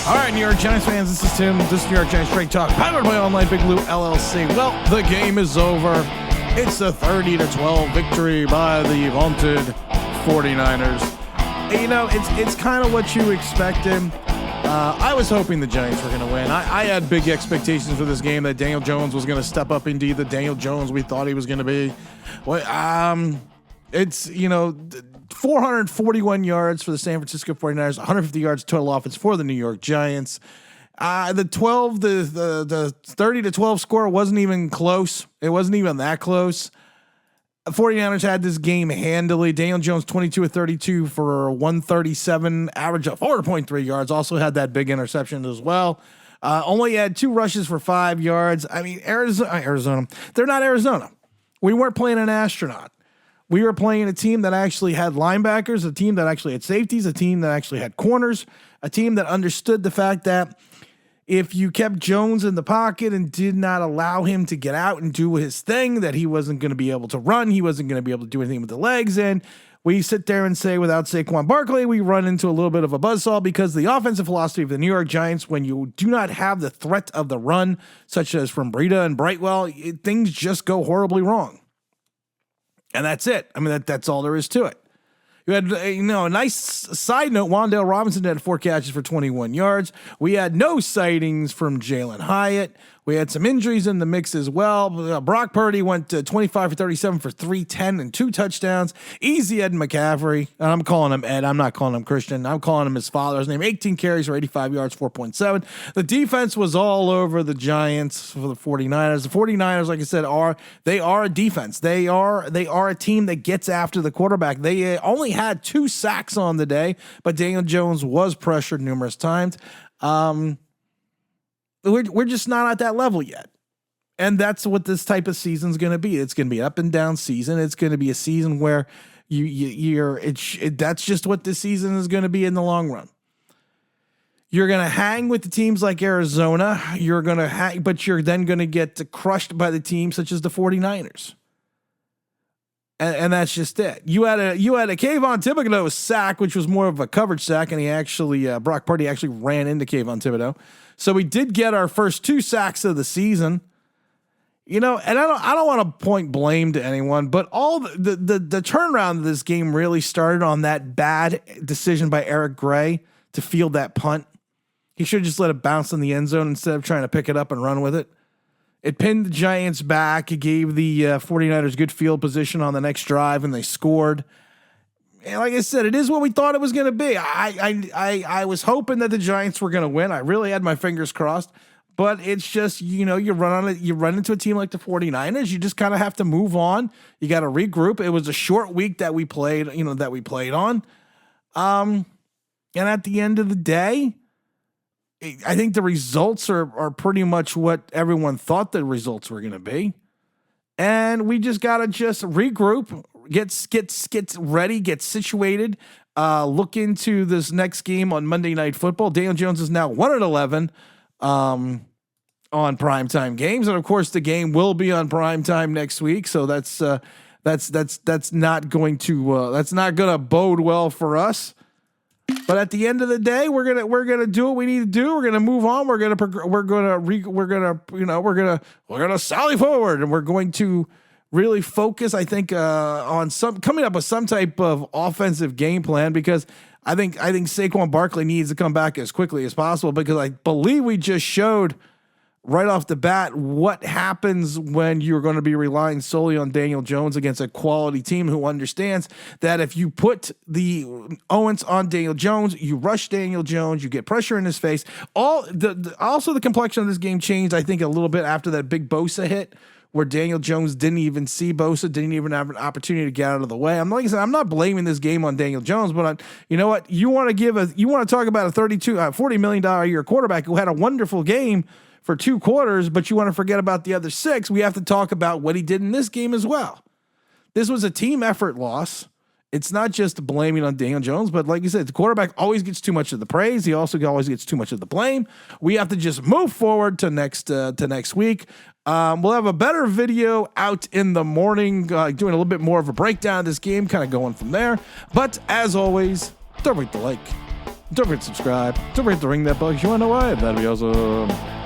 All right, New York Giants fans, this is Tim. This is New York Giants Straight Talk, powered by Online Big Blue LLC. Well, the game is over. It's a 30-12 victory by the vaunted 49ers. You know, it's kind of what you expected. I was hoping the Giants were going to win. I had big expectations for this game that Daniel Jones was going to step up into the Daniel Jones we thought he was going to be. Well, it's, 441 yards for the San Francisco 49ers, 150 yards total offense for the New York Giants. The 30-12 score wasn't even close. It wasn't even that close. The 49ers had this game handily. Daniel Jones, 22 of 32 for 137, average of 4.3 yards. Also had that big interception as well. Only had 2 rushes for 5 yards. I mean, Arizona. They're not Arizona. We weren't playing an astronaut. We were playing a team that actually had linebackers, a team that actually had safeties, a team that actually had corners, a team that understood the fact that if you kept Jones in the pocket and did not allow him to get out and do his thing, that he wasn't going to be able to run, he wasn't going to be able to do anything with the legs. And we sit there and say, without Saquon Barkley, we run into a little bit of a buzzsaw because the offensive philosophy of the New York Giants, when you do not have the threat of the run, such as from Breida and Brightwell, things just go horribly wrong. And that's it. I mean, that's all there is to it. You had, a nice side note. Wan'Dale Robinson had 4 catches for 21 yards. We had no sightings from Jalen Hyatt. We had some injuries in the mix as well. Brock Purdy went 25 for 37 for 310 and 2 touchdowns. Easy Ed McCaffrey. I'm calling him Ed. I'm not calling him Christian. I'm calling him his father's name. 18 carries for 85 yards, 4.7. The defense was all over the Giants for the 49ers. The 49ers, like I said, are a defense. They are a team that gets after the quarterback. They only had 2 sacks on the day, but Daniel Jones was pressured numerous times. We're just not at that level yet. And that's what this type of season is going to be. It's going to be an up and down season. It's going to be a season where that's just what this season is going to be in the long run. You're going to hang with the teams like Arizona. You're going to hang, but you're then going to get crushed by the teams such as the 49ers. And that's just it. You had a Kayvon Thibodeau sack, which was more of a coverage sack, and he actually Brock Purdy actually ran into Kayvon Thibodeau. So we did get our first 2 sacks of the season. And I don't want to point blame to anyone, but all the turnaround of this game really started on that bad decision by Eric Gray to field that punt. He should have just let it bounce in the end zone instead of trying to pick it up and run with it. It pinned the Giants back. It gave the 49ers good field position on the next drive, and they scored. And like I said, it is what we thought it was going to be. I was hoping that the Giants were going to win. I really had my fingers crossed. But it's just, you run into a team like the 49ers. You just kind of have to move on. You got to regroup. It was a short week that we played on. And at the end of the day, I think the results are pretty much what everyone thought the results were going to be. And we just got to regroup, get ready, get situated, look into this next game on Monday Night Football. Daniel Jones is now 1-11 on primetime games. And of course the game will be on primetime next week. So that's not going to bode well for us. But at the end of the day, we're gonna do what we need to do. We're gonna move on. We're gonna sally forward, and we're going to really focus. I think on coming up with some type of offensive game plan, because I think Saquon Barkley needs to come back as quickly as possible, because I believe we just showed right off the bat what happens when you're going to be relying solely on Daniel Jones against a quality team who understands that if you put the Owens on Daniel Jones, you rush Daniel Jones, you get pressure in his face. Also the complexion of this game changed, I think, a little bit after that big Bosa hit, where Daniel Jones didn't even see Bosa, didn't even have an opportunity to get out of the way. I'm not blaming this game on Daniel Jones, but you know what? You want to talk about a $40 million a year quarterback who had a wonderful game for 2 quarters, but you want to forget about the other 6. We have to talk about what he did in this game as well. This was a team effort loss. It's not just blaming on Daniel Jones, but like you said, the quarterback always gets too much of the praise. He also always gets too much of the blame. We have to just move forward to next week. We'll have a better video out in the morning, doing a little bit more of a breakdown of this game, kind of going from there. But as always, don't break the like. Don't forget to subscribe. Don't forget to ring that bell. You want to know why? That'd be awesome.